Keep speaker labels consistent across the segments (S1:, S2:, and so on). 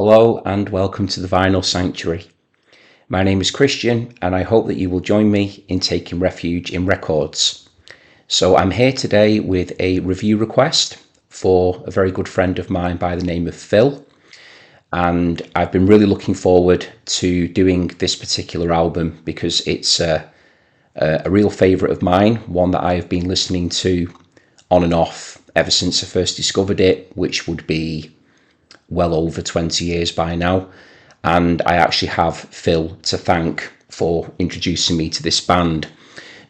S1: Hello and welcome to the Vinyl Sanctuary. My name is Christian and I hope that you will join me in taking refuge in records. So I'm here today with a review request for a very good friend of mine by the name of Phil, and I've been really looking forward to doing this particular album because it's a real favourite of mine, one that I have been listening to on and off ever since I first discovered it, which would be well over 20 years by now. And I actually have Phil to thank for introducing me to this band.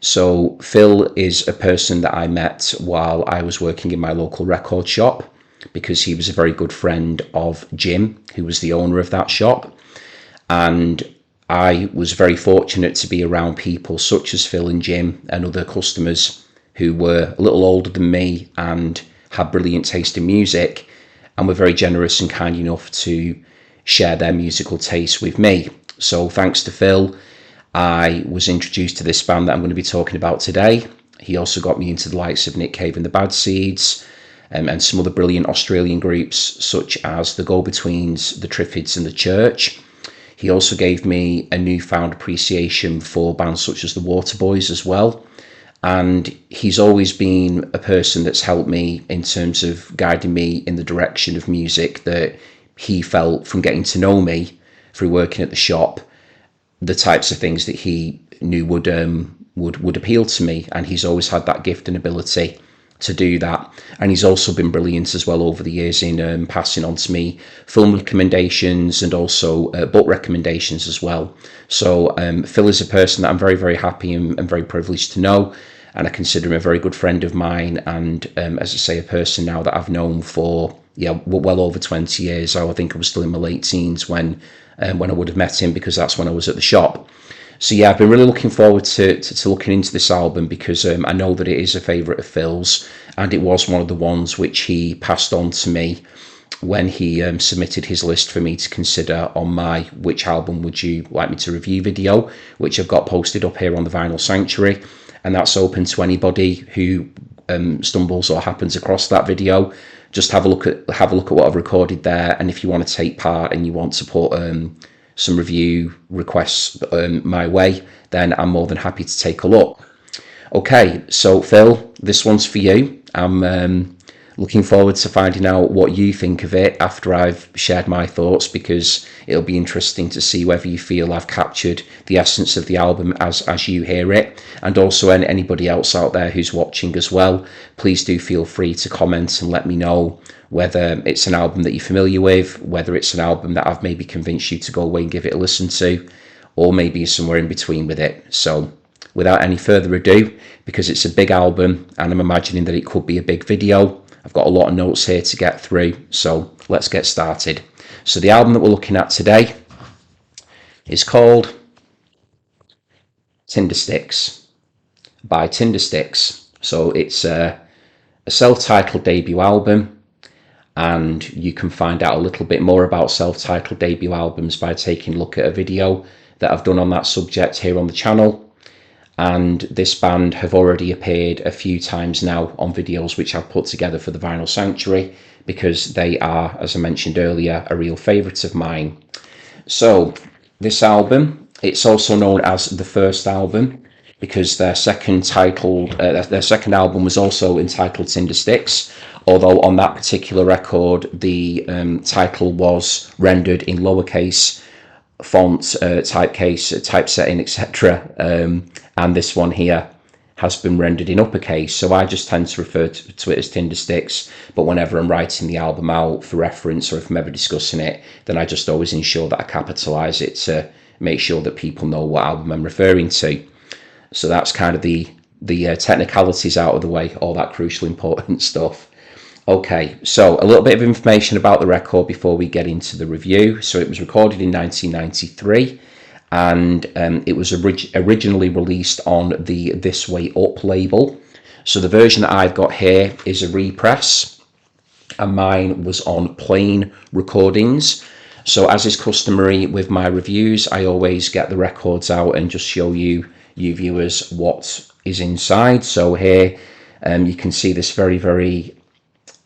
S1: So Phil is a person that I met while I was working in my local record shop, because he was a very good friend of Jim, who was the owner of that shop. And I was very fortunate to be around people such as Phil and Jim and other customers who were a little older than me and had brilliant taste in music, and were very generous and kind enough to share their musical taste with me. So thanks to Phil, I was introduced to this band that I'm going to be talking about today. He also got me into the likes of Nick Cave and the Bad Seeds, and some other brilliant Australian groups such as the Go-Betweens, the Triffids and the Church. He also gave me a newfound appreciation for bands such as the Waterboys as well. And he's always been a person that's helped me in terms of guiding me in the direction of music that he felt, from getting to know me through working at the shop, the types of things that he knew would appeal to me. And he's always had that gift and ability to do that. And he's also been brilliant as well over the years in passing on to me film recommendations and also book recommendations as well. So Phil is a person that I'm very, very happy and very privileged to know. And I consider him a very good friend of mine. And as I say, a person now that I've known for well over 20 years. So I think I was still in my late teens when I would have met him, because that's when I was at the shop. So yeah, I've been really looking forward to looking into this album, because I know that it is a favourite of Phil's, and it was one of the ones which he passed on to me when he submitted his list for me to consider on my "which album would you like me to review" video, which I've got posted up here on the Vinyl Sanctuary, and that's open to anybody who stumbles or happens across that video. Just have a look at what I've recorded there, and if you want to take part and you want to put some review requests my way, then I'm more than happy to take a look. Okay, so Phil, this one's for you. I'm looking forward to finding out what you think of it after I've shared my thoughts, because it'll be interesting to see whether you feel I've captured the essence of the album as you hear it. And also anybody else out there who's watching as well, please do feel free to comment and let me know whether it's an album that you're familiar with, whether it's an album that I've maybe convinced you to go away and give it a listen to, or maybe somewhere in between with it. So without any further ado, because it's a big album and I'm imagining that it could be a big video, I've got a lot of notes here to get through, so let's get started. So the album that we're looking at today is called Tindersticks by Tindersticks. So it's a self-titled debut album, and you can find out a little bit more about self-titled debut albums by taking a look at a video that I've done on that subject here on the channel. And this band have already appeared a few times now on videos which I've put together for the Vinyl Sanctuary, because they are, as I mentioned earlier, a real favourite of mine. So this album, it's also known as the first album, because their second album was also entitled Tindersticks, although on that particular record the title was rendered in lowercase font, typecase, typesetting, etc. And this one here has been rendered in uppercase, so I just tend to refer to it as Tindersticks. But whenever I'm writing the album out for reference, or if I'm ever discussing it, then I just always ensure that I capitalise it to make sure that people know what album I'm referring to. So that's kind of the technicalities out of the way, all that crucial important stuff. Okay, so a little bit of information about the record before we get into the review. So it was recorded in 1993, and it was originally released on the This Way Up label. So the version that I've got here is a repress, and mine was on plain recordings. So as is customary with my reviews, I always get the records out and just show you viewers what is inside. So here you can see this very, very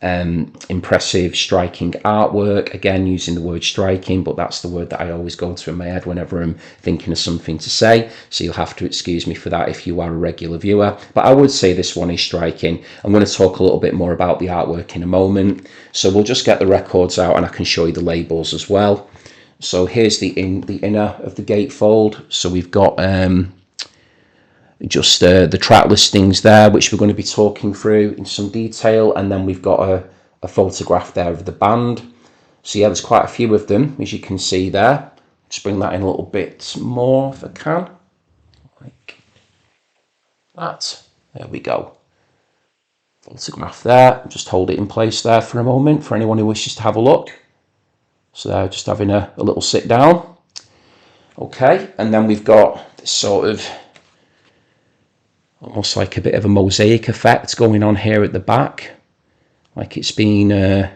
S1: impressive, striking artwork. Again, using the word striking, but that's the word that I always go to in my head whenever I'm thinking of something to say. So you'll have to excuse me for that if you are a regular viewer. But I would say this one is striking. I'm going to talk a little bit more about the artwork in a moment. So we'll just get the records out and I can show you the labels as well. So here's the inner of the gatefold. So we've got just the track listings there, which we're going to be talking through in some detail, and then we've got a photograph there of the band. So yeah, there's quite a few of them, as you can see there. Just bring that in a little bit more if I can, like that. There we go. Photograph there. Just hold it in place there for a moment for anyone who wishes to have a look. So they're just having a little sit down. Okay, and then we've got this sort of almost like a bit of a mosaic effect going on here at the back, like it's been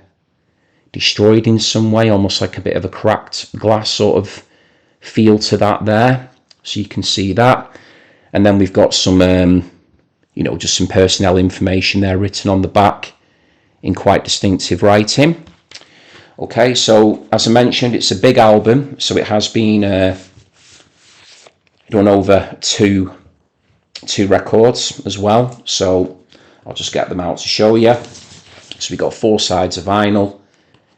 S1: destroyed in some way, almost like a bit of a cracked glass sort of feel to that there. So you can see that. And then we've got some, just some personnel information there written on the back in quite distinctive writing. Okay, so as I mentioned, it's a big album, so it has been done over two records as well, so I'll just get them out to show you. So we've got 4 sides of vinyl.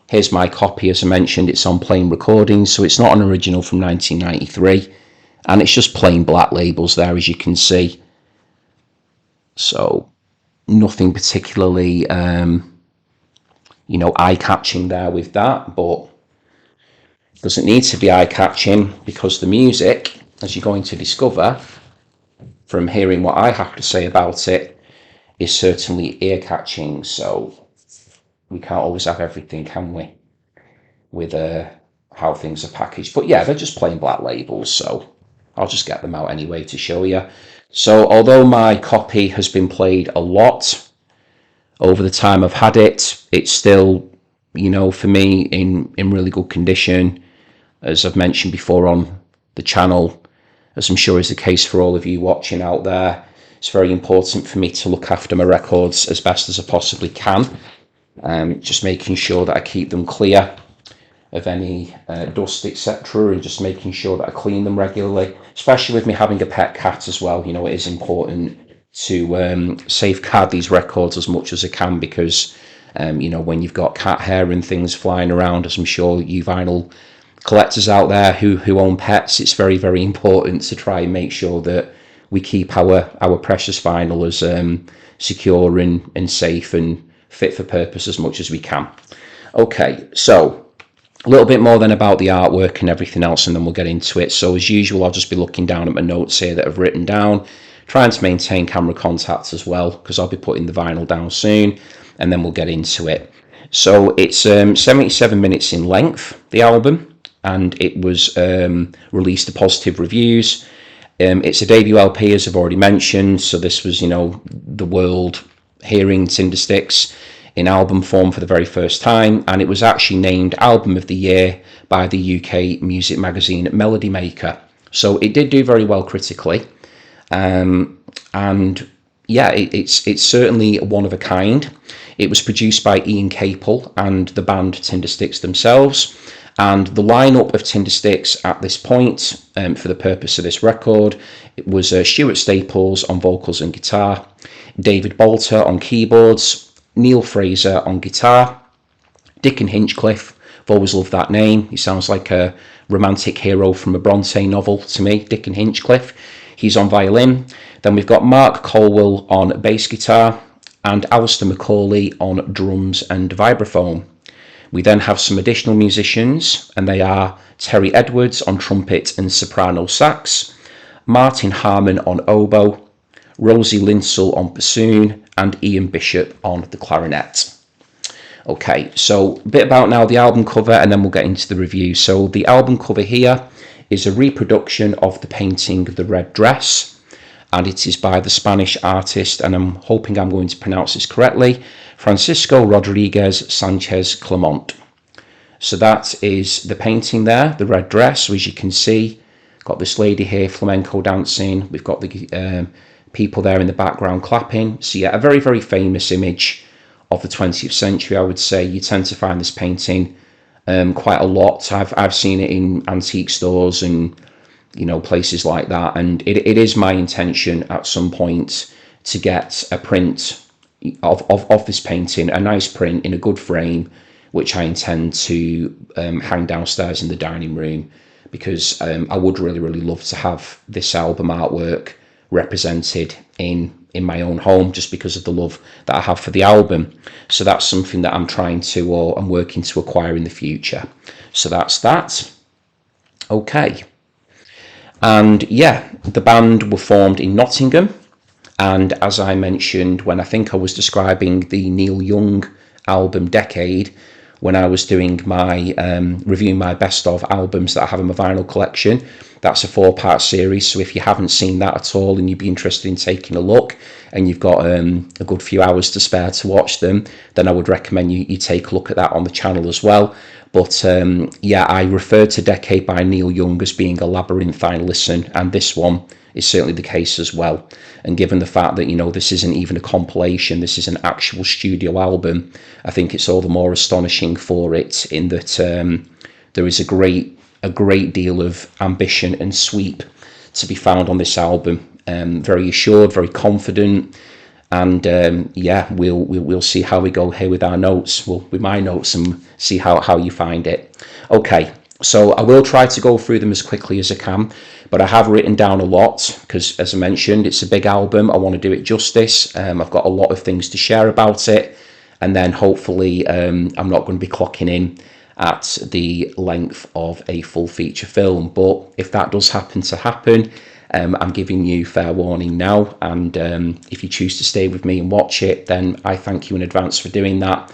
S1: Here's my copy. As I mentioned, it's on plain recordings, so it's not an original from 1993, and it's just plain black labels there, as you can see. So nothing particularly eye-catching there with that, but it doesn't need to be eye-catching, because the music, as you're going to discover from hearing what I have to say about it, is certainly ear-catching. So we can't always have everything, can we, with how things are packaged. But yeah, they're just plain black labels, so I'll just get them out anyway to show you. So although my copy has been played a lot over the time I've had it, it's still, for me, in really good condition. As I've mentioned before on the channel, as I'm sure is the case for all of you watching out there, it's very important for me to look after my records as best as I possibly can. Just making sure that I keep them clear of any dust, etc., and just making sure that I clean them regularly, especially with me having a pet cat as well. It is important to safeguard these records as much as I can, because when you've got cat hair and things flying around, as I'm sure you vinyl collectors out there who own pets, it's very, very important to try and make sure that we keep our precious vinyl as secure and safe and fit for purpose as much as we can. Okay, so a little bit more then about the artwork and everything else, and then we'll get into it. So as usual, I'll just be looking down at my notes here that I've written down, trying to maintain camera contact as well, because I'll be putting the vinyl down soon, and then we'll get into it. So it's 77 minutes in length, the album, and it was released to positive reviews. It's a debut LP, as I've already mentioned, so this was, the world hearing Tindersticks in album form for the very first time, and it was actually named Album of the Year by the UK music magazine Melody Maker. So it did do very well critically, and yeah, it's certainly one of a kind. It was produced by Ian Capel and the band Tindersticks themselves. And the lineup of Tindersticks at this point, for the purpose of this record, it was Stuart Staples on vocals and guitar, David Bolter on keyboards, Neil Fraser on guitar, Dickon Hinchcliffe. I've always loved that name. He sounds like a romantic hero from a Bronte novel to me, Dickon Hinchcliffe. He's on violin. Then we've got Mark Colwell on bass guitar and Alistair Macaulay on drums and vibraphone. We then have some additional musicians, and they are Terry Edwards on trumpet and soprano sax, Martin Harmon on oboe, Rosie Linsell on bassoon, and Ian Bishop on the clarinet. Okay, so a bit about now the album cover, and then we'll get into the review. So the album cover here is a reproduction of the painting The Red Dress, and it is by the Spanish artist, and I'm hoping I'm going to pronounce this correctly, Francisco Rodriguez Sanchez Clement. So that is the painting there, The Red Dress. So as you can see, got this lady here flamenco dancing. We've got the people there in the background clapping. So yeah, a very, very famous image of the 20th century, I would say. You tend to find this painting quite a lot. I've seen it in antique stores and places like that, and it is my intention at some point to get a print of this painting, a nice print in a good frame, which I intend to hang downstairs in the dining room, because I would really love to have this album artwork represented in my own home, just because of the love that I have for the album. So that's something that I'm I'm working to acquire in the future. So that's that. Okay. And yeah, the band were formed in Nottingham. And as I mentioned when I think I was describing the Neil Young album Decade, when I was doing my reviewing my best of albums that I have in my vinyl collection, that's a 4-part series. So if you haven't seen that at all and you'd be interested in taking a look, and you've got a good few hours to spare to watch them, then I would recommend you take a look at that on the channel as well. But yeah, I refer to Decade by Neil Young as being a labyrinthine listen, and this one is certainly the case as well. And given the fact that this isn't even a compilation, this is an actual studio album, I think it's all the more astonishing for it, in that there is a great deal of ambition and sweep to be found on this album. Very assured, very confident, and yeah, we'll see how we go here with our notes, with my notes, and see how you find it. Okay, so I will try to go through them as quickly as I can, but I have written down a lot because, as I mentioned, it's a big album. I want to do it justice. I've got a lot of things to share about it, and then hopefully I'm not going to be clocking in at the length of a full feature film. But if that does happen to happen, I'm giving you fair warning now, and if you choose to stay with me and watch it, then I thank you in advance for doing that.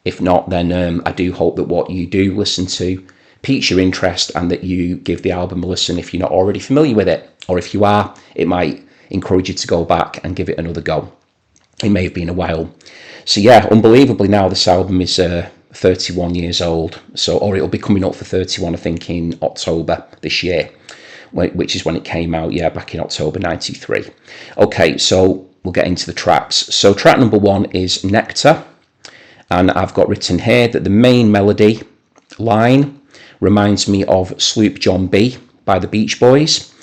S1: If not, then I do hope that what you do listen to piques your interest, and that you give the album a listen if you're not already familiar with it, or if you are, it might encourage you to go back and give it another go. It may have been a while. So yeah, unbelievably now this album is 31 years old, or it'll be coming up for 31, I think, in October this year, which is when it came out, back in October 93. Okay, so we'll get into the tracks. So track number 1 is Nectar, and I've got written here that the main melody line reminds me of Sloop John B by the Beach Boys.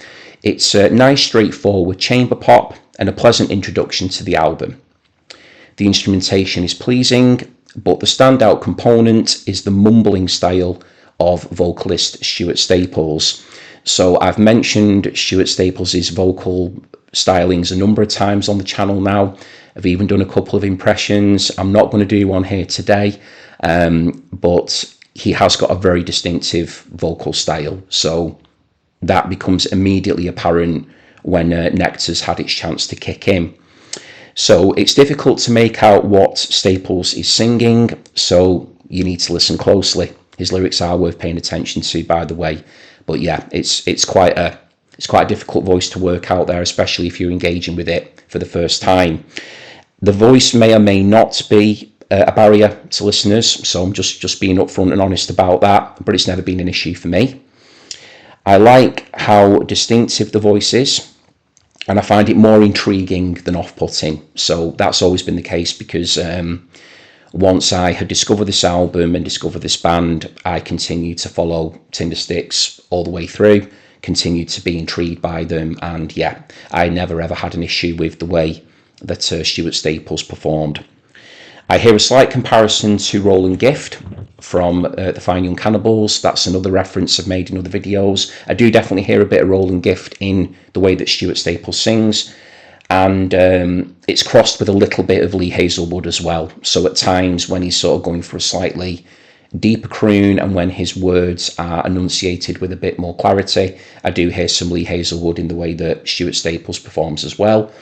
S1: It's a nice straightforward chamber pop and a pleasant introduction to the album. The instrumentation is pleasing, but the standout component is the mumbling style of vocalist Stuart Staples. So I've mentioned Stuart Staples' vocal stylings a number of times on the channel now. I've even done a couple of impressions. I'm not going to do one here today, but he has got a very distinctive vocal style. So that becomes immediately apparent when Nectar's had its chance to kick in. So it's difficult to make out what Staples is singing, so you need to listen closely. His lyrics are worth paying attention to, by the way. But yeah, it's quite a difficult voice to work out there, especially if you're engaging with it for the first time. The voice may or may not be a barrier to listeners, so I'm just being upfront and honest about that, but it's never been an issue for me. I like how distinctive the voice is, and I find it more intriguing than off-putting. So that's always been the case, because once I had discovered this album and discovered this band, I continued to follow Tindersticks all the way through, continued to be intrigued by them, and yeah, I never ever had an issue with the way that Stuart Staples performed. I hear a slight comparison to Roland Gift from the Fine Young Cannibals. That's another reference I've made in other videos. I do definitely hear a bit of Roland Gift in the way that Stuart Staples sings, and it's crossed with a little bit of Lee Hazelwood as well. So at times when he's sort of going for a slightly deeper croon, and when his words are enunciated with a bit more clarity, I do hear some Lee Hazelwood in the way that Stuart Staples performs as well.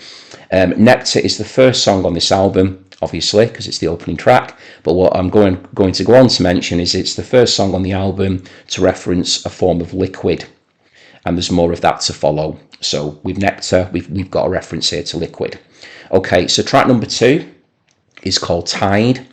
S1: Nectar is the first song on this album, obviously, because it's the opening track, but what I'm going to go on to mention is it's the first song on the album to reference a form of liquid, and there's more of that to follow. So with Nectar, we've got a reference here to liquid. Okay, so track number 2 is called Tide.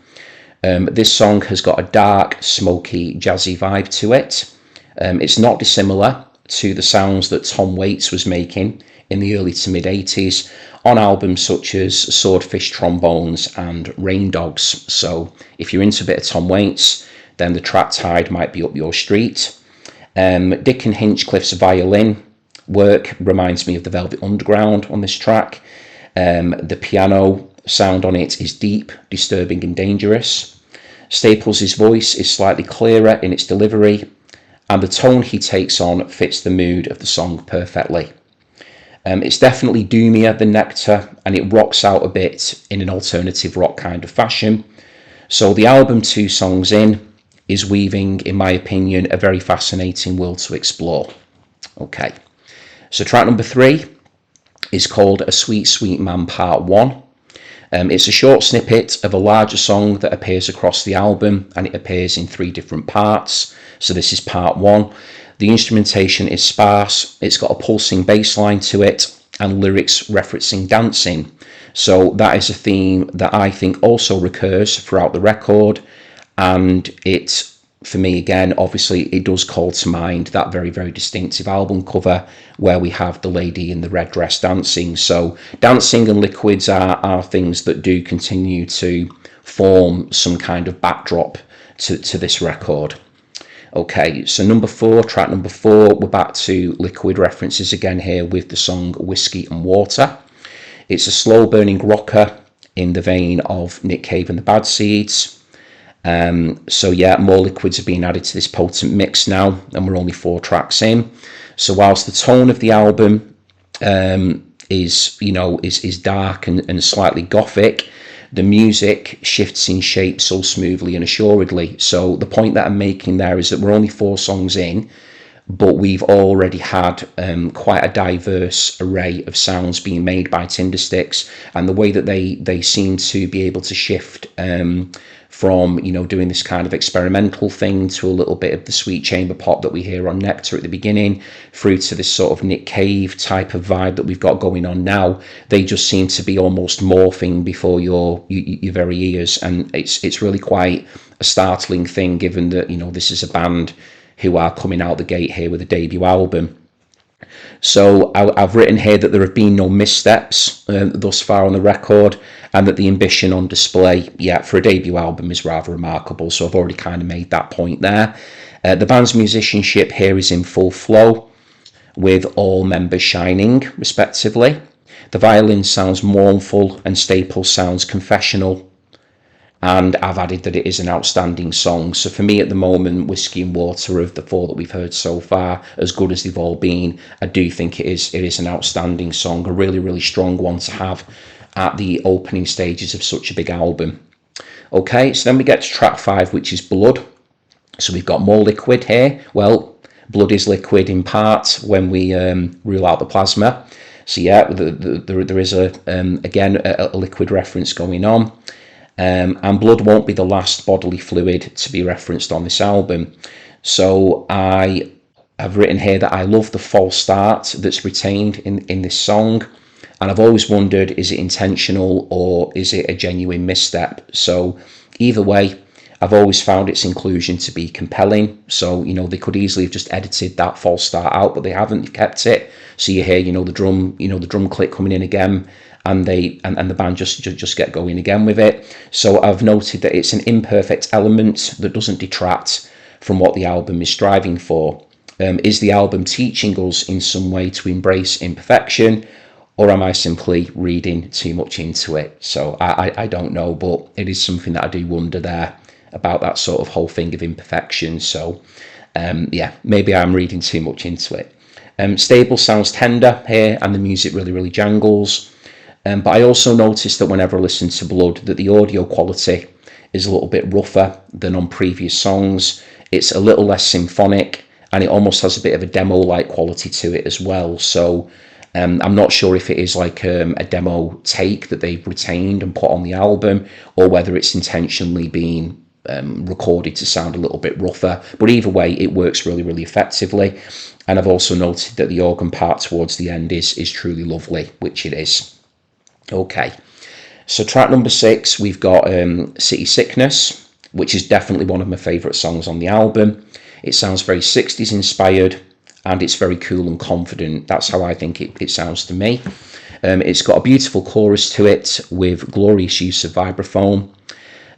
S1: This song has got a dark, smoky, jazzy vibe to it. It's not dissimilar to the sounds that Tom Waits was making in the early to mid 80s on albums such as Swordfish Trombones and Rain Dogs. So if you're into a bit of Tom Waits, then the track Tide might be up your street. Dick and Hinchcliffe's violin work reminds me of the Velvet Underground on this track. The piano sound on it is deep, disturbing and dangerous. Staples' voice is slightly clearer in its delivery, and the tone he takes on fits the mood of the song perfectly. It's definitely doomier than Nectar, and it rocks out a bit in an alternative rock kind of fashion. So the album, 2 songs in, is weaving, in my opinion, a very fascinating world to explore. Okay, so track number 3 is called A Sweet Sweet Man Part 1. It's a short snippet of a larger song that appears across the album, and it appears in 3 different parts. So this is part 1. The instrumentation is sparse, it's got a pulsing bass line to it, and lyrics referencing dancing. So that is a theme that I think also recurs throughout the record, and it, for me again, obviously it does call to mind that very, very distinctive album cover where we have the lady in the red dress dancing. So dancing and liquids are things that do continue to form some kind of backdrop to this record. Okay, so track number 4, we're back to liquid references again here with the song Whiskey and Water. It's a slow burning rocker in the vein of Nick Cave and the Bad Seeds. So yeah, more liquids are being added to this potent mix now, and we're only 4 tracks in. So whilst the tone of the album is dark and slightly gothic, the music shifts in shape so smoothly and assuredly. So the point that I'm making there is that we're only 4 songs in, but we've already had quite a diverse array of sounds being made by Tindersticks, and the way that they seem to be able to shift from doing this kind of experimental thing to a little bit of the sweet chamber pop that we hear on Nectar at the beginning, through to this sort of Nick Cave type of vibe that we've got going on now. They just seem to be almost morphing before your very ears, and it's really quite a startling thing, given that this is a band who are coming out the gate here with a debut album. So I've written here that there have been no missteps thus far on the record, and that the ambition on display, for a debut album is rather remarkable. So I've already kind of made that point there. The band's musicianship here is in full flow, with all members shining, respectively. The violin sounds mournful, and Staples sounds confessional. And I've added that it is an outstanding song. So for me at the moment, Whiskey and Water, of the 4 that we've heard so far, as good as they've all been, I do think it is an outstanding song, a really, really strong one to have at the opening stages of such a big album. Okay, so then we get to track 5, which is Blood. So we've got more liquid here. Well, blood is liquid in part when we rule out the plasma. So yeah, there is again a liquid reference going on. And blood won't be the last bodily fluid to be referenced on this album. So I have written here that I love the false start that's retained in this song, and I've always wondered, is it intentional or is it a genuine misstep? So either way, I've always found its inclusion to be compelling. So they could easily have just edited that false start out, but they haven't. They've kept it. So you hear the drum click coming in again, and the band just get going again with it. So I've noted that it's an imperfect element that doesn't detract from what the album is striving for. Is the album teaching us in some way to embrace imperfection, or am I simply reading too much into it? So I don't know, but it is something that I do wonder there about that sort of whole thing of imperfection. So maybe I'm reading too much into it. Stable sounds tender here, and the music really, really jangles. But I also noticed that whenever I listen to Blood, that the audio quality is a little bit rougher than on previous songs. It's a little less symphonic, and it almost has a bit of a demo-like quality to it as well. So I'm not sure if it is like a demo take that they've retained and put on the album, or whether it's intentionally been recorded to sound a little bit rougher. But either way, it works really, really effectively. And I've also noted that the organ part towards the end is truly lovely, which it is. Okay, so track number 6, we've got City Sickness, which is definitely one of my favourite songs on the album. It sounds very 60s inspired, and it's very cool and confident. That's how I think it sounds to me. It's got a beautiful chorus to it with glorious use of vibraphone.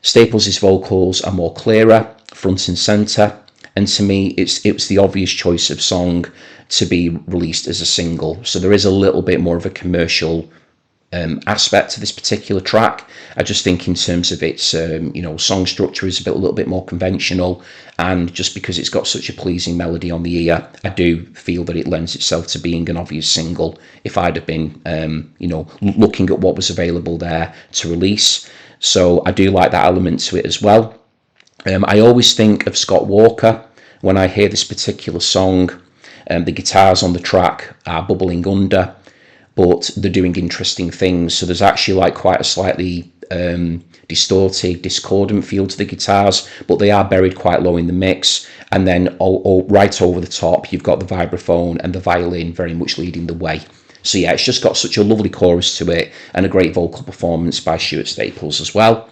S1: Staples' vocals are more clearer, front and centre, and to me it was the obvious choice of song to be released as a single. So there is a little bit more of a commercial aspect to this particular track. I just think in terms of its song structure is a little bit more conventional, and just because it's got such a pleasing melody on the ear, I do feel that it lends itself to being an obvious single if I'd have been looking at what was available there to release. So I do like that element to it as well. I always think of Scott Walker when I hear this particular song. The guitars on the track are bubbling under, but they're doing interesting things. So there's actually like quite a slightly distorted, discordant feel to the guitars, but they are buried quite low in the mix. And then right over the top, you've got the vibraphone and the violin very much leading the way. So yeah, it's just got such a lovely chorus to it and a great vocal performance by Stuart Staples as well.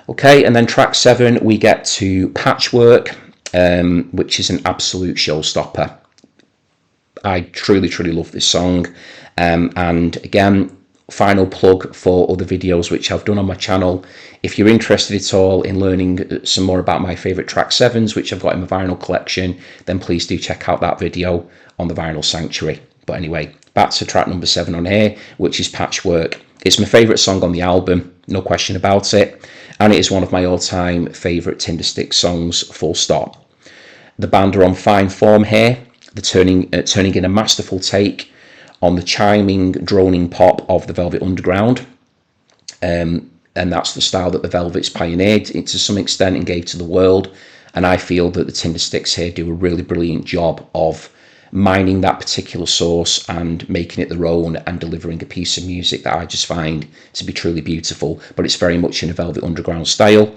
S1: Okay, and then track 7, we get to Patchwork, which is an absolute showstopper. I truly, truly love this song. And again, final plug for other videos which I've done on my channel. If you're interested at all in learning some more about my favourite track 7s, which I've got in my vinyl collection, then please do check out that video on the Vinyl Sanctuary. But anyway, back to track number 7 on here, which is Patchwork. It's my favourite song on the album, no question about it. And it is one of my all-time favourite Tindersticks songs, full stop. The band are on fine form here. They're turning in a masterful take on the chiming, droning pop of the Velvet Underground. And that's the style that the Velvets pioneered it to some extent and gave to the world. And I feel that the Tindersticks here do a really brilliant job of mining that particular source and making it their own and delivering a piece of music that I just find to be truly beautiful. But it's very much in a Velvet Underground style.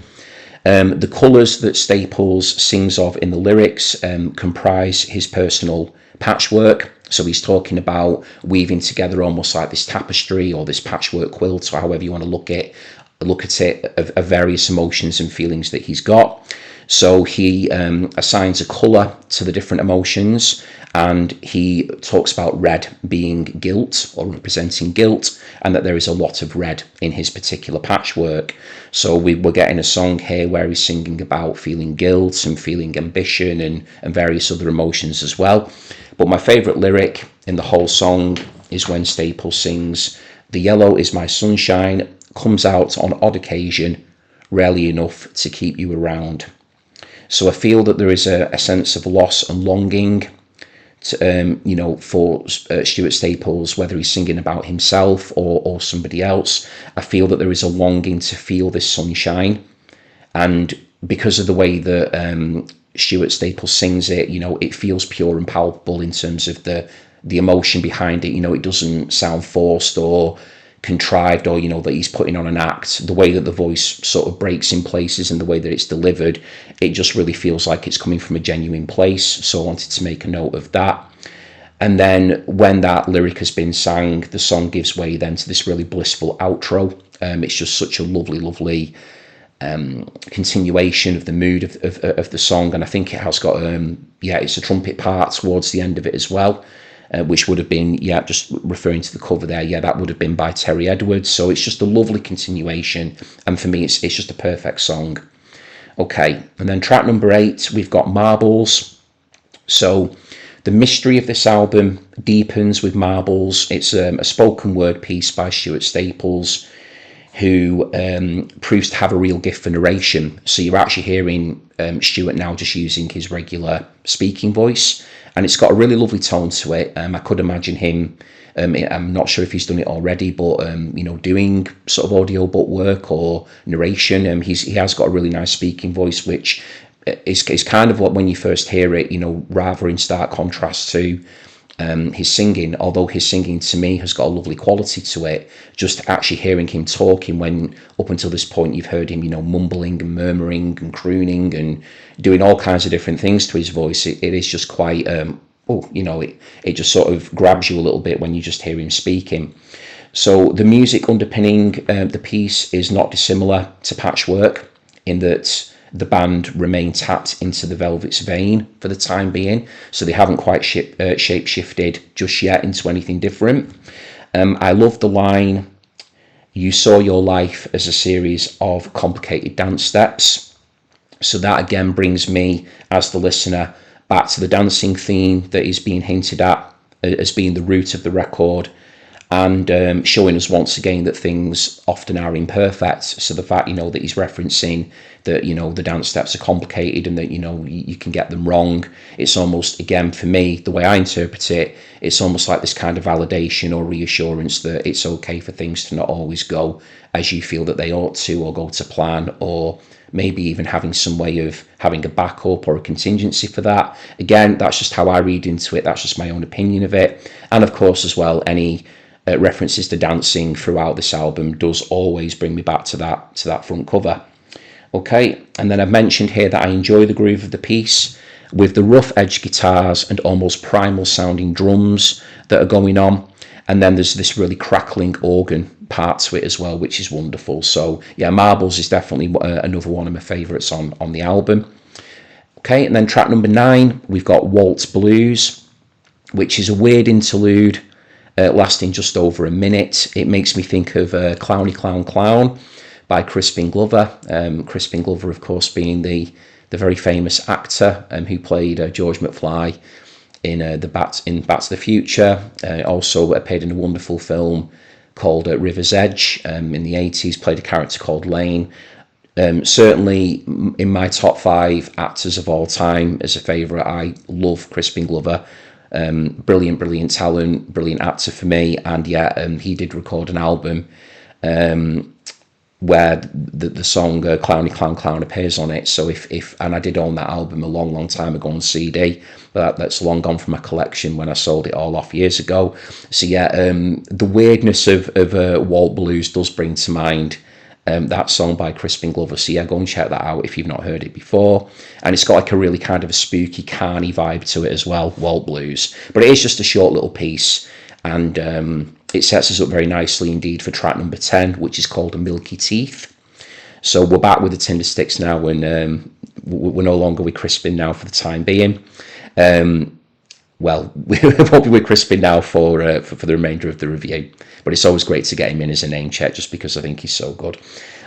S1: The colours that Staples sings of in the lyrics comprise his personal patchwork. So he's talking about weaving together almost like this tapestry or this patchwork quilt, or however you want to look at it, of various emotions and feelings that he's got. So he assigns a colour to the different emotions, and he talks about red being guilt or representing guilt, and that there is a lot of red in his particular patchwork. So we're getting a song here where he's singing about feeling guilt and feeling ambition and various other emotions as well. But my favourite lyric in the whole song is when Staples sings, "The yellow is my sunshine, comes out on odd occasion, rarely enough to keep you around." So I feel that there is a sense of loss and longing to, for Stuart Staples, whether he's singing about himself or somebody else. I feel that there is a longing to feel this sunshine. And because of the way that Stuart Staples sings it, it feels pure and palpable in terms of the emotion behind it. It doesn't sound forced or contrived, or that he's putting on an act. The way that the voice sort of breaks in places and the way that it's delivered, it just really feels like it's coming from a genuine place. So I wanted to make a note of that. And then when that lyric has been sang, the song gives way then to this really blissful outro. It's just such a lovely continuation of the mood of the song, and I think it has got it's a trumpet part towards the end of it as well. Which would have been, just referring to the cover there, that would have been by Terry Edwards. So it's just a lovely continuation, and for me it's just a perfect song. Okay, and then track number 8, we've got Marbles. So the mystery of this album deepens with Marbles. It's a spoken word piece by Stuart Staples, who proves to have a real gift for narration. So you're actually hearing Stuart now just using his regular speaking voice, and it's got a really lovely tone to it. I could imagine him, I'm not sure if he's done it already, but doing sort of audio book work or narration. He has got a really nice speaking voice, which is kind of what, when you first hear it, rather in stark contrast to his singing, although his singing to me has got a lovely quality to it. Just actually hearing him talking, when up until this point you've heard him mumbling and murmuring and crooning and doing all kinds of different things to his voice, it is just quite it just sort of grabs you a little bit when you just hear him speaking. So the music underpinning the piece is not dissimilar to Patchwork, in that the band remain tapped into the Velvet's vein for the time being, so they haven't quite shape shifted just yet into anything different. I love the line, "You saw your life as a series of complicated dance steps." So that again brings me, as the listener, back to the dancing theme that is being hinted at as being the root of the record, and showing us once again that things often are imperfect. So the fact, that he's referencing that, the dance steps are complicated and that, you can get them wrong. It's almost, again, for me, the way I interpret it, it's almost like this kind of validation or reassurance that it's okay for things to not always go as you feel that they ought to, or go to plan, or maybe even having some way of having a backup or a contingency for that. Again, that's just how I read into it. That's just my own opinion of it. And of course, as well, any references to dancing throughout this album does always bring me back to that front cover. Okay, and then I've mentioned here that I enjoy the groove of the piece with the rough edge guitars and almost primal sounding drums that are going on. And then there's this really crackling organ part to it as well, which is wonderful. So yeah, Marbles is definitely another one of my favourites on the album. Okay, and then track number 9, we've got Waltz Blues, which is a weird interlude lasting just over a minute. It makes me think of Clowny Clown Clown by Crispin Glover. Crispin Glover, of course, being the very famous actor who played George McFly in Back to the Future. Also appeared in a wonderful film called River's Edge in the 80s, played a character called Lane. Certainly in my top 5 actors of all time as a favourite. I love Crispin Glover. Brilliant talent, brilliant actor for me. And he did record an album where the song Clowny Clown Clown appears on it. So and I did own that album a long time ago on CD, but that's long gone from my collection when I sold it all off years ago. So the weirdness of Waltz Blues does bring to mind that song by Crispin Glover. So go and check that out if you've not heard it before. And it's got like a really kind of a spooky carny vibe to it as well, Waltz Blues. But it is just a short little piece, and it sets us up very nicely indeed for track number 10, which is called A Milky Teeth. So we're back with the Tindersticks now, and we're no longer with Crispin now for the time being. Well, we won't be with Crispin now for the remainder of the review, but it's always great to get him in as a name check just because I think he's so good.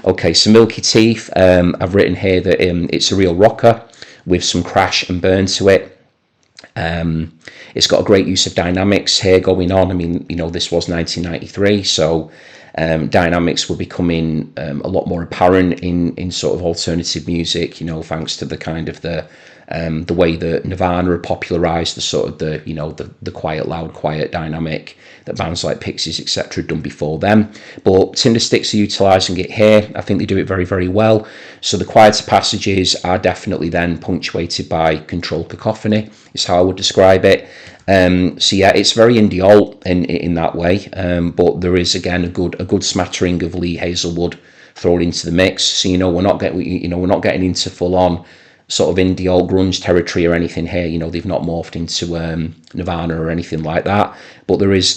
S1: Okay, so Milky Teeth, I've written here that it's a real rocker with some crash and burn to it. It's got a great use of dynamics here going on. I mean, this was 1993, so dynamics were becoming a lot more apparent in sort of alternative music, thanks to the kind of the way that Nirvana popularised the sort of the quiet, loud, quiet dynamic that bands like Pixies, etc. done before them. But Tindersticks are utilising it here. I think they do it very, very well. So the quieter passages are definitely then punctuated by controlled cacophony, is how I would describe it. It's very indie alt in that way. But there is again a good smattering of Lee Hazelwood thrown into the mix. So we're not getting into full on sort of indie alt grunge territory or anything here. They've not morphed into Nirvana or anything like that, but there is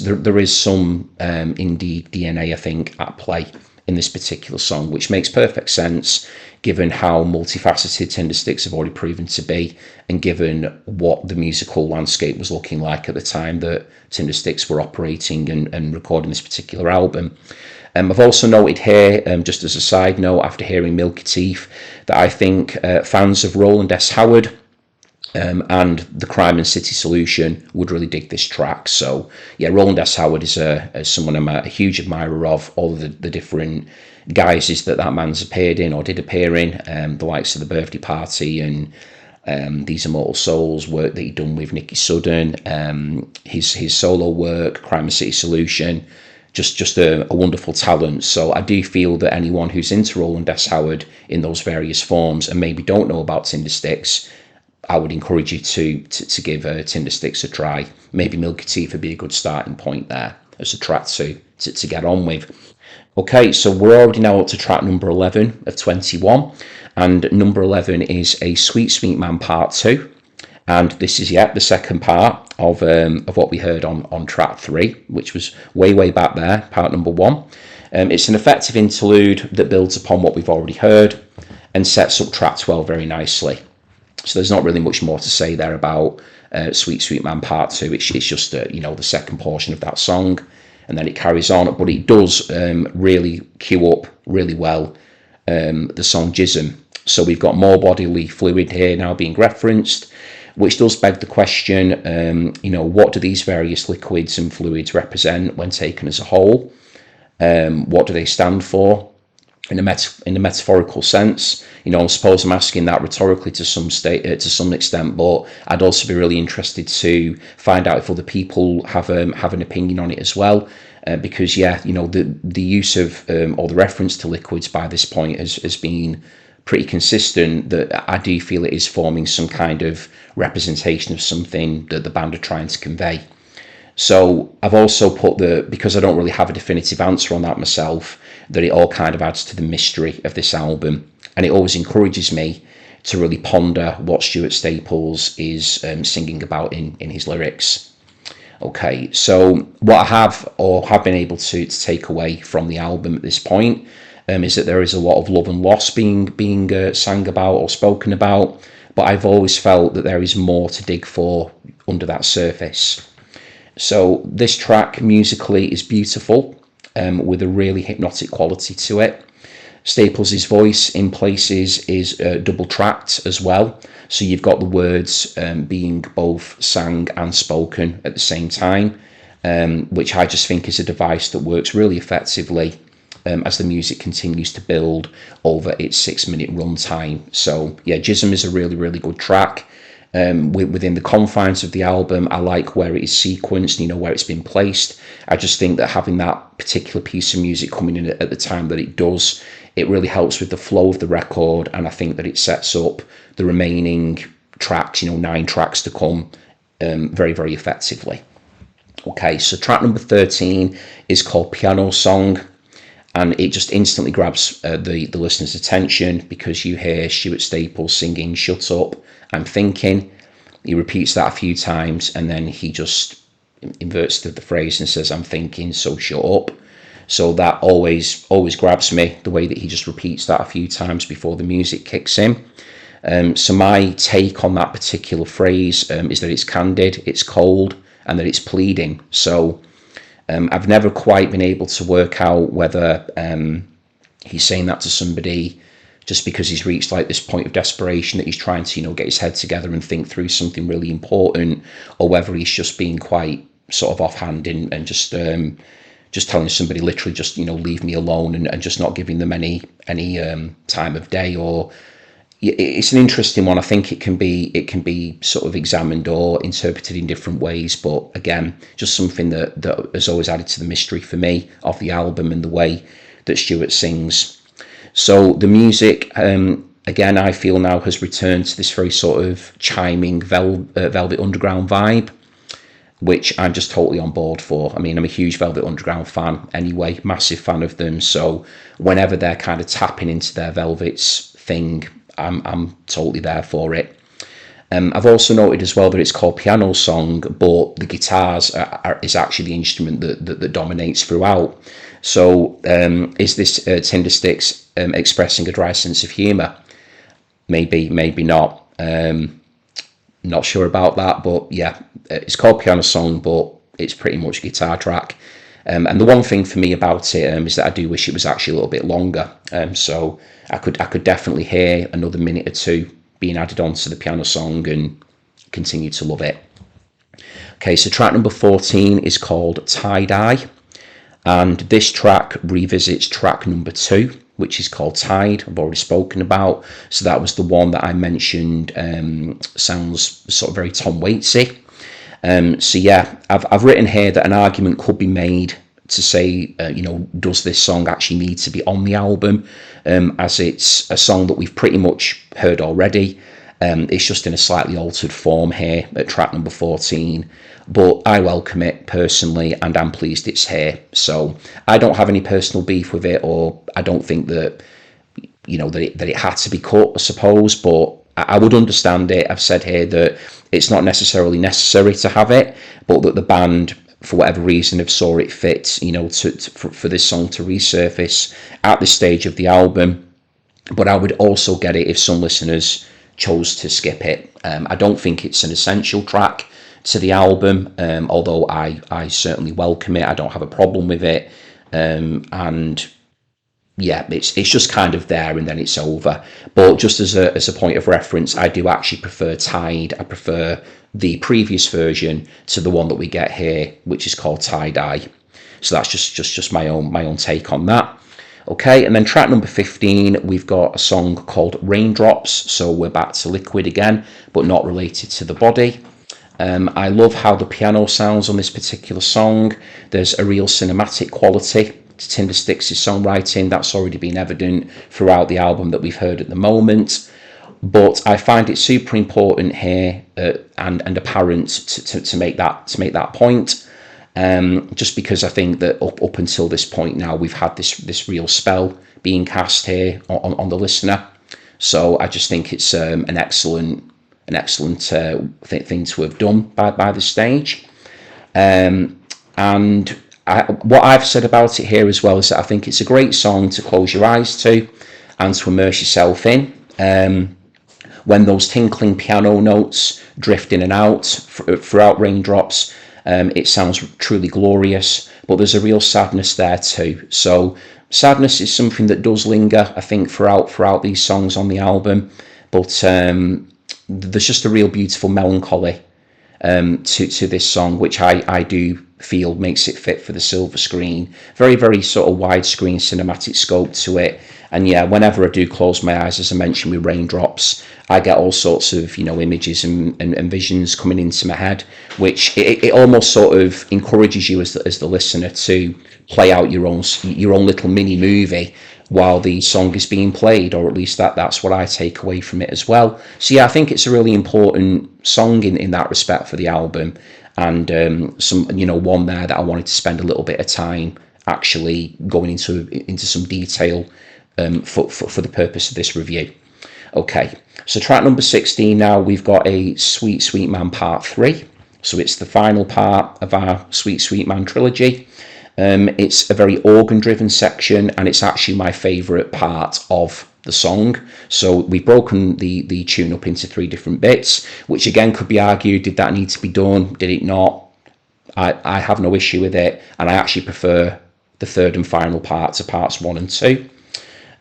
S1: some indie DNA, I think, at play in this particular song, which makes perfect sense given how multifaceted Tindersticks have already proven to be, and given what the musical landscape was looking like at the time that Tindersticks were operating and recording this particular album. I've also noted here, just as a side note, after hearing Milky Teeth, that I think fans of Roland S. Howard and the Crime and City Solution would really dig this track. So Roland S. Howard is someone I'm a huge admirer of, all of the different guises that man's appeared in or did appear in, the likes of The Birthday Party and These Immortal Souls, work that he'd done with Nicky Sudden, his solo work, Crime and City Solution. Just a wonderful talent. So I do feel that anyone who's into Roland S. Howard in those various forms and maybe don't know about Tindersticks, I would encourage you to give Tindersticks a try. Maybe Milky Teeth would be a good starting point there as a track to get on with. Okay, so we're already now up to track number 11 of 21, and number 11 is A Sweet Sweet Man Part 2. And this is the second part of what we heard on track 3, which was way back there, part number 1. It's an effective interlude that builds upon what we've already heard. and sets up track 12 very nicely. So there's not really much more to say there about Sweet Sweet Man Part 2. It's just the second portion of that song, and then it carries on. But it does really cue up really well the song Jism. So we've got more bodily fluid here now being referenced, which does beg the question, what do these various liquids and fluids represent when taken as a whole? What do they stand for in a metaphorical sense? I suppose I'm asking that rhetorically to some extent, but I'd also be really interested to find out if other people have an opinion on it as well. Because the use of or the reference to liquids by this point has been pretty consistent, that I do feel it is forming some kind of representation of something that the band are trying to convey. So I've also put because I don't really have a definitive answer on that myself, that it all kind of adds to the mystery of this album, and it always encourages me to really ponder what Stuart Staples is singing about in his lyrics. Okay, so what I have been able to take away from the album at this point is that there is a lot of love and loss being sang about or spoken about, but I've always felt that there is more to dig for under that surface. So this track musically is beautiful, with a really hypnotic quality to it. Staples' voice in places is double tracked as well, so you've got the words being both sang and spoken at the same time, which I just think is a device that works really effectively as the music continues to build over its 6-minute runtime. So yeah, Jism is a really, really good track. Within the confines of the album, I like where it is sequenced, where it's been placed. I just think that having that particular piece of music coming in at the time that it does, it really helps with the flow of the record, and I think that it sets up the remaining tracks, 9 tracks to come, very, very effectively. Okay, so track number 13 is called Piano Song, and it just instantly grabs the listener's attention because you hear Stuart Staples singing "Shut Up, I'm Thinking." He repeats that a few times, and then he just inverts the phrase and says "I'm thinking, so shut up." So that always grabs me, the way that he just repeats that a few times before the music kicks in. So my take on that particular phrase is that it's candid, it's cold, and that it's pleading. So I've never quite been able to work out whether he's saying that to somebody just because he's reached like this point of desperation that he's trying to, get his head together and think through something really important, or whether he's just being quite sort of offhand and just telling somebody literally just, leave me alone, and just not giving them any time of day. Or it's an interesting one. I think it can be sort of examined or interpreted in different ways, but again, just something that has always added to the mystery for me of the album and the way that Stuart sings. So the music, again, I feel now has returned to this very sort of chiming Velvet Underground vibe, which I'm just totally on board for. I mean, I'm a huge Velvet Underground fan anyway, massive fan of them. So whenever they're kind of tapping into their Velvets thing, I'm totally there for it. I've also noted as well that it's called Piano Song, but the guitars is actually the instrument that dominates throughout. So is this Tindersticks expressing a dry sense of humour? Maybe not. Not sure about that, but yeah, it's called Piano Song, but it's pretty much a guitar track. And the one thing for me about it is that I do wish it was actually a little bit longer. So I could definitely hear another minute or two being added onto the Piano Song and continue to love it. Okay, so track number 14 is called Tie-Dye, and this track revisits track number 2, which is called Tide. I've already spoken about. So that was the one that I mentioned sounds sort of very Tom Waitsy. So yeah, I've written here that an argument could be made to say, does this song actually need to be on the album, as it's a song that we've pretty much heard already. It's just in a slightly altered form here at track number 14, but I welcome it personally, and I'm pleased it's here. So I don't have any personal beef with it, or I don't think that that it had to be cut, I suppose, but I would understand it. I've said here that it's not necessarily necessary to have it, but that the band, for whatever reason, have saw it fit, for this song to resurface at this stage of the album. but I would also get it if some listeners chose to skip it. I don't think it's an essential track to the album, although I certainly welcome it. I don't have a problem with it, and yeah, it's just kind of there and then it's over. But just as a point of reference, I do actually prefer Tide. I prefer the previous version to the one that we get here, which is called Tie Dye. So that's just my own take on that. Okay, and then track number 15, we've got a song called Raindrops. So we're back to Liquid again, but not related to the body. I love how the piano sounds on this particular song. There's a real cinematic quality to Tindersticks' songwriting that's already been evident throughout the album that we've heard at the moment. But I find it super important here and apparent to make that point. Just because I think that up until this point now we've had this real spell being cast here on the listener. So I just think it's an excellent thing to have done by the stage. And what I've said about it here as well is that I think it's a great song to close your eyes to and to immerse yourself in. When those tinkling piano notes drift in and out throughout Raindrops, it sounds truly glorious, but there's a real sadness there too. So sadness is something that does linger, I think, throughout these songs on the album, but there's just a real beautiful melancholy to this song, which I do feel makes it fit for the silver screen. Very, very sort of widescreen cinematic scope to it. And yeah, whenever I do close my eyes, as I mentioned with Raindrops, I get all sorts of, images and visions coming into my head, which it almost sort of encourages you as the listener to play out your own little mini movie while the song is being played, or at least that's what I take away from it as well. So yeah, I think it's a really important song in that respect for the album, and some one there that I wanted to spend a little bit of time actually going into some detail for the purpose of this review. Okay, so track number 16 now, we've got a Sweet Sweet Man Part 3. So it's the final part of our Sweet Sweet Man trilogy. It's a very organ-driven section, and it's actually my favourite part of the song. So we've broken the tune up into 3 different bits, which again could be argued, did that need to be done? Did it not? I have no issue with it, and I actually prefer the third and final part to parts 1 and 2.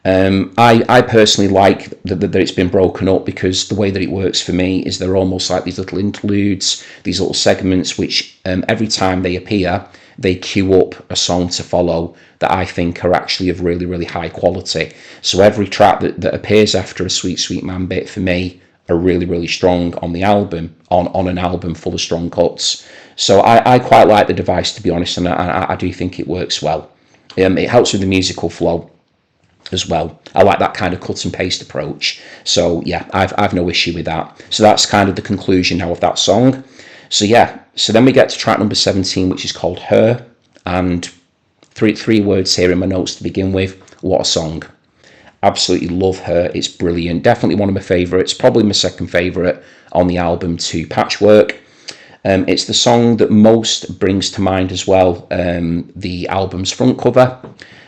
S1: I personally like that it's been broken up, because the way that it works for me is they're almost like these little interludes, these little segments, which every time they appear, they queue up a song to follow that I think are actually of really, really high quality. So every track that appears after a Sweet Sweet Man bit for me are really, really strong on the album, on an album full of strong cuts. So I quite like the device, to be honest, and I do think it works well. It helps with the musical flow as well. I like that kind of cut and paste approach. So yeah, I've no issue with that. So that's kind of the conclusion now of that song. So yeah, so then we get to track number 17, which is called Her, and three words here in my notes to begin with. What a song. Absolutely love Her. It's brilliant. Definitely one of my favourites, probably my second favourite on the album to Patchwork. It's the song that most brings to mind as well the album's front cover,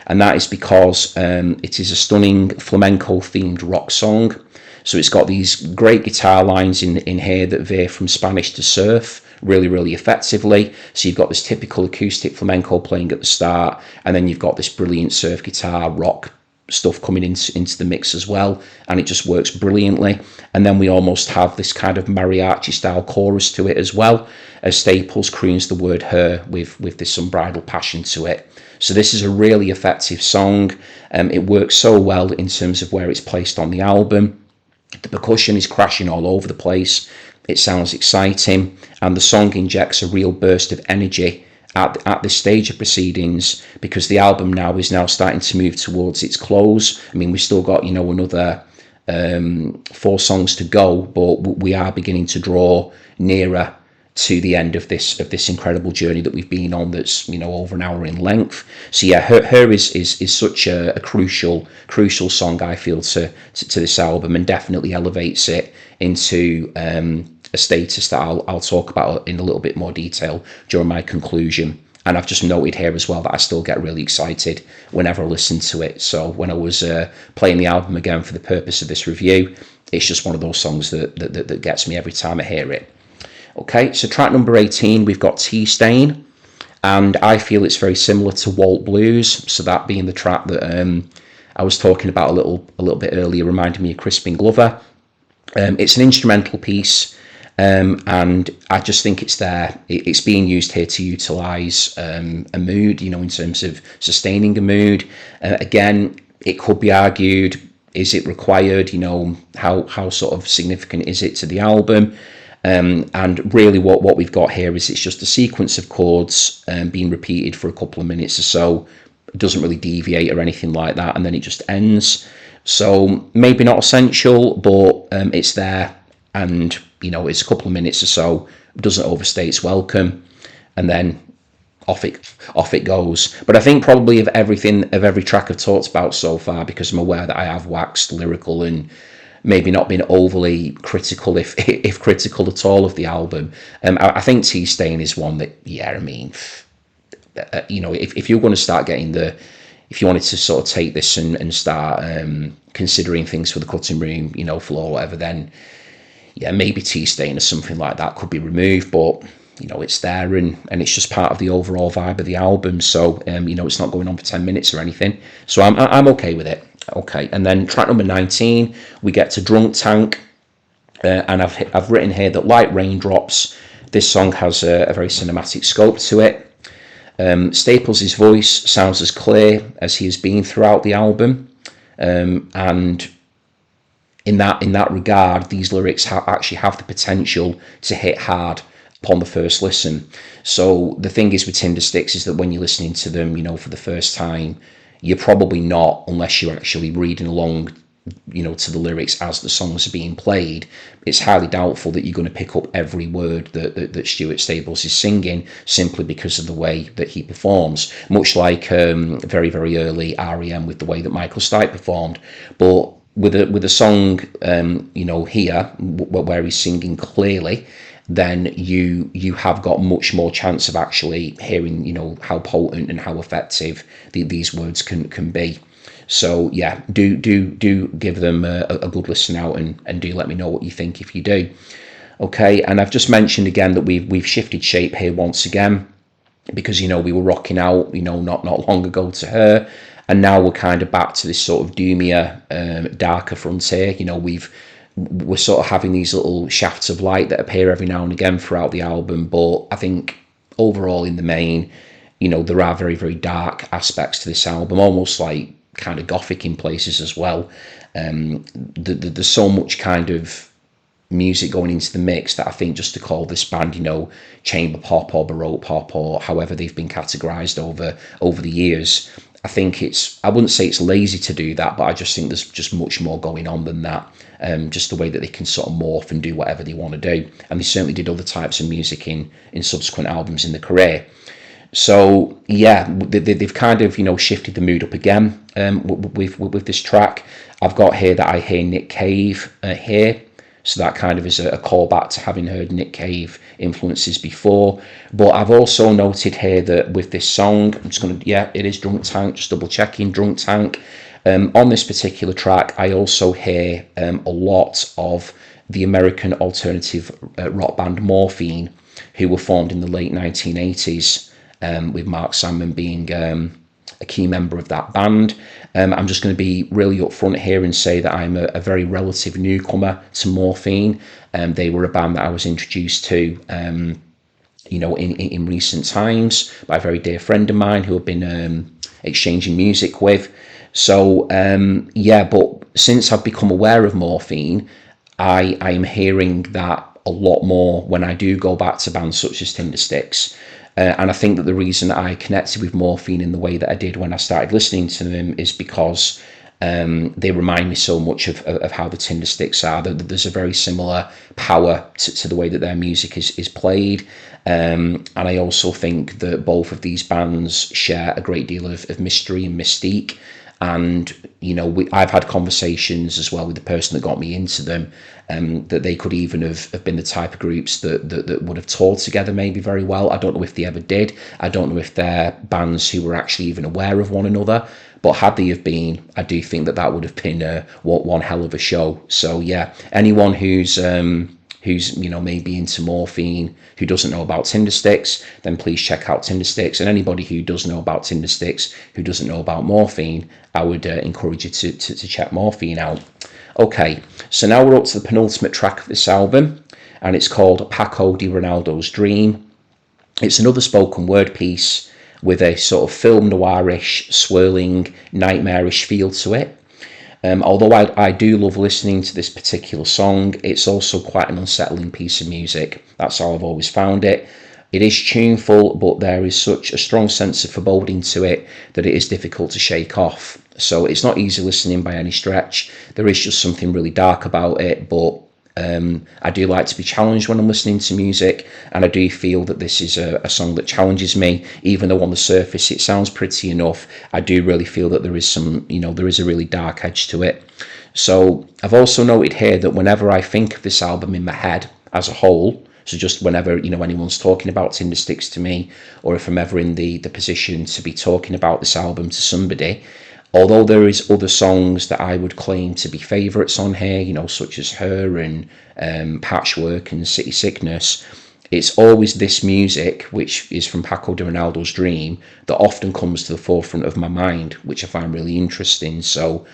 S1: and that is because it is a stunning flamenco-themed rock song. So it's got these great guitar lines in here that veer from Spanish to surf really, really effectively. So you've got this typical acoustic flamenco playing at the start, and then you've got this brilliant surf guitar rock stuff coming into the mix as well, and it just works brilliantly. And then we almost have this kind of mariachi style chorus to it as well, as Staples croons the word her with this unbridled passion to it. So this is a really effective song. It works so well in terms of where it's placed on the album. The percussion is crashing all over the place. It sounds exciting, and the song injects a real burst of energy at this stage of proceedings, because the album now is starting to move towards its close. I mean, we've still got another 4 songs to go, but we are beginning to draw nearer to the end of this incredible journey that we've been on, that's over an hour in length. So yeah, her is such a crucial song, I feel, to this album, and definitely elevates it into a status that I'll talk about in a little bit more detail during my conclusion And I've just noted here as well that I still get really excited whenever I listen to it. So when I was playing the album again for the purpose of this review, it's just one of those songs that gets me every time I hear it. Okay, so track number 18, we've got Tea Stain, and I feel it's very similar to Walt Blues, so that being the track that I was talking about a little bit earlier, reminding me of Crispin Glover. It's an instrumental piece, and I just think it's there. It's being used here to utilise a mood, in terms of sustaining a mood. Again, it could be argued, is it required? How sort of significant is it to the album? And really what we've got here is it's just a sequence of chords being repeated for a couple of minutes or so. It doesn't really deviate or anything like that, and then it just ends. So maybe not essential, but it's there, and it's a couple of minutes or so. It doesn't overstay its welcome, and then off it goes. But I think probably of every track I've talked about so far, because I'm aware that I have waxed lyrical and maybe not been overly critical, if critical at all, of the album. I think Tea Stain is one that, if you're going to start getting if you wanted to sort of take this and start considering things for the cutting room, floor or whatever, then maybe Tea Stain or something like that could be removed, but it's there, and it's just part of the overall vibe of the album. So it's not going on for 10 minutes or anything, so I'm okay with it. Okay, and then track number 19, we get to Drunk Tank, and I've written here that like Raindrops, this song has a very cinematic scope to it. Staples' voice sounds as clear as he has been throughout the album, and in that regard, these lyrics actually have the potential to hit hard upon the first listen. So the thing is with Tindersticks is that when you're listening to them, for the first time, you're probably not, unless you're actually reading along, to the lyrics as the songs are being played, it's highly doubtful that you're going to pick up every word that Stuart Staples is singing, simply because of the way that he performs. Much like very, very early R.E.M. with the way that Michael Stipe performed. But with a song, here, where he's singing clearly, then you have got much more chance of actually hearing, how potent and how effective these words can be. So do give them a good listen out, and do let me know what you think if you do. Okay, and I've just mentioned again that we've shifted shape here once again, because we were rocking out not long ago to Her, and now we're kind of back to this sort of doomier, darker frontier. We're sort of having these little shafts of light that appear every now and again throughout the album, but I think overall in the main, there are very, very dark aspects to this album, almost like kind of gothic in places as well. There's so much kind of music going into the mix that I think just to call this band, chamber pop or baroque pop, or however they've been categorized over the years, I think I wouldn't say it's lazy to do that, but I just think there's just much more going on than that. Just the way that they can sort of morph and do whatever they want to do. And they certainly did other types of music in subsequent albums in their career. So they've kind of shifted the mood up again with this track. I've got here that I hear Nick Cave here, so that kind of is a callback to having heard Nick Cave influences before. But I've also noted here that with this song, I'm just going to it is Drunk Tank, just double checking Drunk Tank. On this particular track, I also hear a lot of the American alternative rock band Morphine, who were formed in the late 1980s, with Mark Sandman being a key member of that band. I'm just going to be really upfront here and say that I'm a very relative newcomer to Morphine. They were a band that I was introduced to in recent times by a very dear friend of mine who I've been exchanging music with. So but since I've become aware of Morphine, I am hearing that a lot more when I do go back to bands such as Tindersticks. And I think that the reason I connected with Morphine in the way that I did when I started listening to them is because they remind me so much of how the Tindersticks are. There's a very similar power to the way that their music is played. And I also think that both of these bands share a great deal of mystery and mystique. And I've had conversations as well with the person that got me into them, that they could even have been the type of groups that would have toured together maybe very well. I don't know if they ever did. I don't know if they're bands who were actually even aware of one another. But had they have been, I do think that would have been one hell of a show. So yeah, anyone who's maybe into Morphine, who doesn't know about Tindersticks, then please check out Tindersticks. And anybody who does know about Tindersticks, who doesn't know about Morphine, I would encourage you to check Morphine out. Okay, so now we're up to the penultimate track of this album, and it's called Paco de Ronaldo's Dream. It's another spoken word piece with a sort of film noirish, swirling, nightmarish feel to it. Although I do love listening to this particular song, it's also quite an unsettling piece of music. That's how I've always found it. It is tuneful, but there is such a strong sense of foreboding to it that it is difficult to shake off. So it's not easy listening by any stretch. There is just something really dark about it, but I do like to be challenged when I'm listening to music, and I do feel that this is a song that challenges me. Even though on the surface it sounds pretty enough, I do really feel that there is there is a really dark edge to it. So I've also noted here that whenever I think of this album in my head as a whole, so just whenever anyone's talking about Tindersticks to me, or if I'm ever in the position to be talking about this album to somebody, although there is other songs that I would claim to be favourites on here, such as Her and Patchwork and City Sickness, it's always this music, which is from Paco de Ronaldo's Dream, that often comes to the forefront of my mind, which I find really interesting. So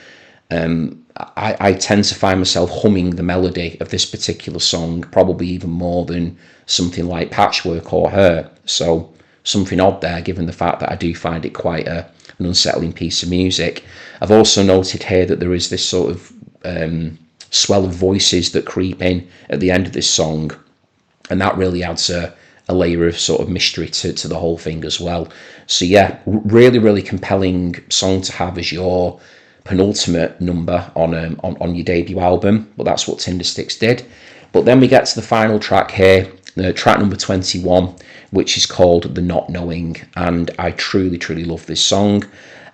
S1: I tend to find myself humming the melody of this particular song, probably even more than something like Patchwork or Her. So something odd there, given the fact that I do find it quite an unsettling piece of music. I've also noted here that there is this sort of swell of voices that creep in at the end of this song, and that really adds a layer of sort of mystery to the whole thing as well. So yeah, really, really compelling song to have as your penultimate number on your debut album, but that's what Tindersticks did. But then we get to the final track here, track number 21, which is called The Not Knowing, and I truly, truly love this song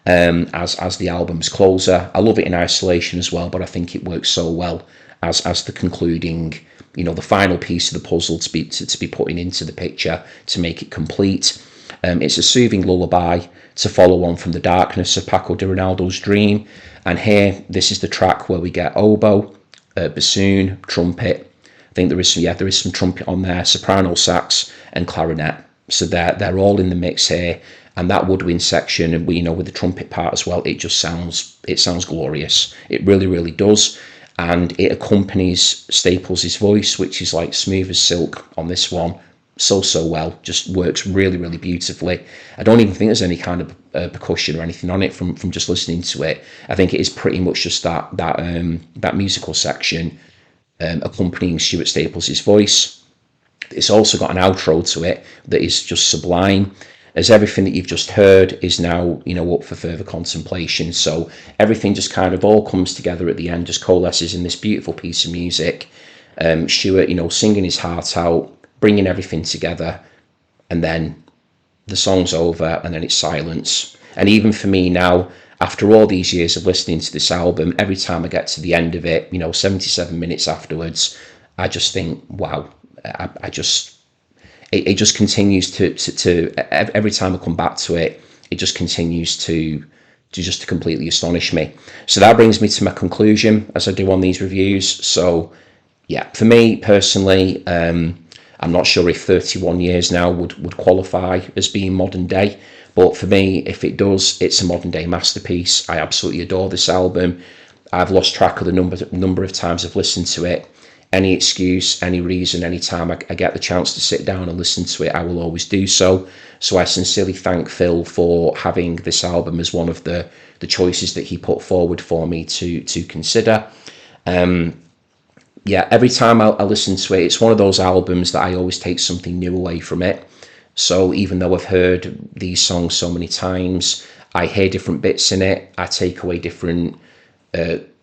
S1: as the album's closer. I love it in isolation as well, but I think it works so well as the concluding, the final piece of the puzzle to be putting into the picture to make it complete. It's a soothing lullaby to follow on from the darkness of Paco de Ronaldo's Dream, and here this is the track where we get oboe, bassoon, trumpet. I think there is some trumpet on there, soprano sax and clarinet. So they're all in the mix here, and that woodwind section, and with the trumpet part as well, it sounds glorious. It really, really does. And it accompanies Staples' voice, which is like smooth as silk on this one, so well. Just works really, really beautifully. I don't even think there's any kind of percussion or anything on it from just listening to it. I think it is pretty much just that musical section accompanying Stuart Staples' voice. It's also got an outro to it that is just sublime, as everything that you've just heard is now, up for further contemplation. So everything just kind of all comes together at the end, just coalesces in this beautiful piece of music. Stuart, singing his heart out, bringing everything together, and then the song's over, and then it's silence. And even for me now, after all these years of listening to this album, every time I get to the end of it, 77 minutes afterwards, I just think, wow, it just continues to every time I come back to it, it just continues to completely astonish me. So that brings me to my conclusion, as I do on these reviews. So yeah, for me personally, I'm not sure if 31 years now would qualify as being modern day, but for me, if it does, it's a modern day masterpiece. I absolutely adore this album. I've lost track of the number of times I've listened to it. Any excuse, any reason, any time I get the chance to sit down and listen to it, I will always do so. So I sincerely thank Phil for having this album as one of the choices that he put forward for me to consider. Every time I listen to it, it's one of those albums that I always take something new away from it. So even though I've heard these songs so many times, I hear different bits in it. I take away different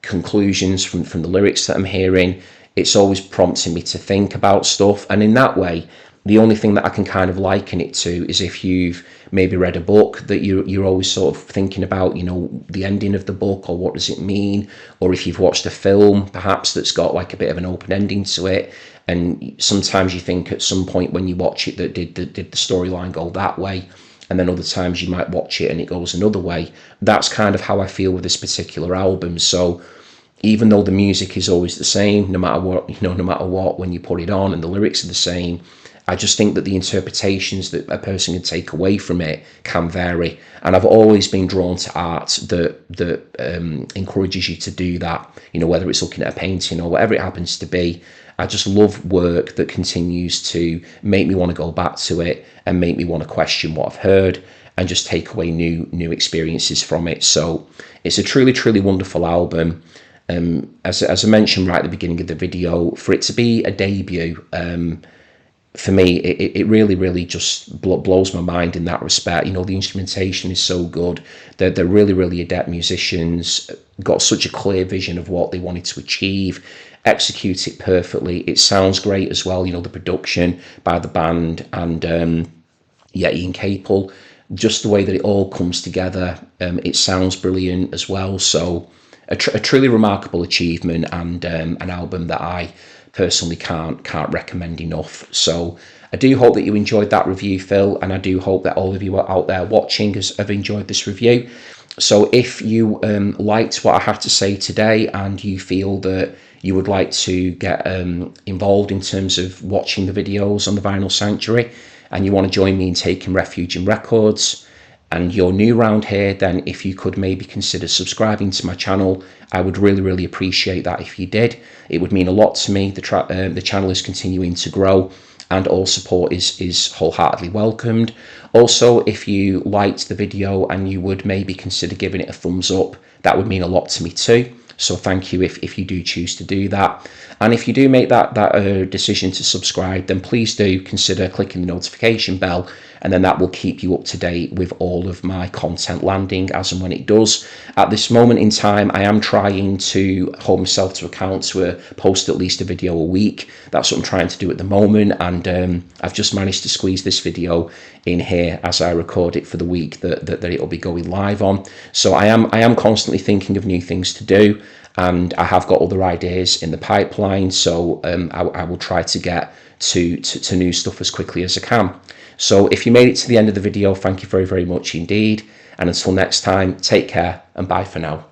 S1: conclusions from the lyrics that I'm hearing. It's always prompting me to think about stuff. And in that way, The only thing that I can kind of liken it to is if you've maybe read a book that you're always sort of thinking about, the ending of the book, or what does it mean, or if you've watched a film perhaps that's got like a bit of an open ending to it, and sometimes you think at some point when you watch it that did the storyline go that way, and then other times you might watch it and it goes another way. That's kind of how I feel with this particular album. So even though the music is always the same, no matter what, when you put it on, and the lyrics are the same, I just think that the interpretations that a person can take away from it can vary. And I've always been drawn to art that encourages you to do that, whether it's looking at a painting or whatever it happens to be. I just love work that continues to make me want to go back to it and make me want to question what I've heard and just take away new experiences from it. So it's a truly, truly wonderful album. As I mentioned right at the beginning of the video, for it to be a debut, for me, it really, really just blows my mind in that respect. The instrumentation is so good. They're really, really adept musicians, got such a clear vision of what they wanted to achieve, execute it perfectly. It sounds great as well, the production by the band and Ian Capel, just the way that it all comes together. It sounds brilliant as well. So a truly remarkable achievement, and an album that I personally can't recommend enough. So I do hope that you enjoyed that review, Phil, and I do hope that all of you out there watching have enjoyed this review. So if you liked what I have to say today, and you feel that you would like to get involved in terms of watching the videos on the Vinyl Sanctuary, and you want to join me in taking refuge in records, and you're new around here, then if you could maybe consider subscribing to my channel, I would really, really appreciate that if you did. It would mean a lot to me. The channel is continuing to grow, and all support is wholeheartedly welcomed. Also, if you liked the video and you would maybe consider giving it a thumbs up, that would mean a lot to me too. So thank you if you do choose to do that. And if you do make that decision to subscribe, then please do consider clicking the notification bell, and then that will keep you up to date with all of my content landing as and when it does. At this moment in time, I am trying to hold myself to account to post at least a video a week. That's what I'm trying to do at the moment, and I've just managed to squeeze this video in here as I record it for the week that it'll be going live on. So I am constantly thinking of new things to do, and I have got other ideas in the pipeline. So I will try to get to new stuff as quickly as I can. So if you made it to the end of the video, thank you very, very much indeed. And until next time, take care and bye for now.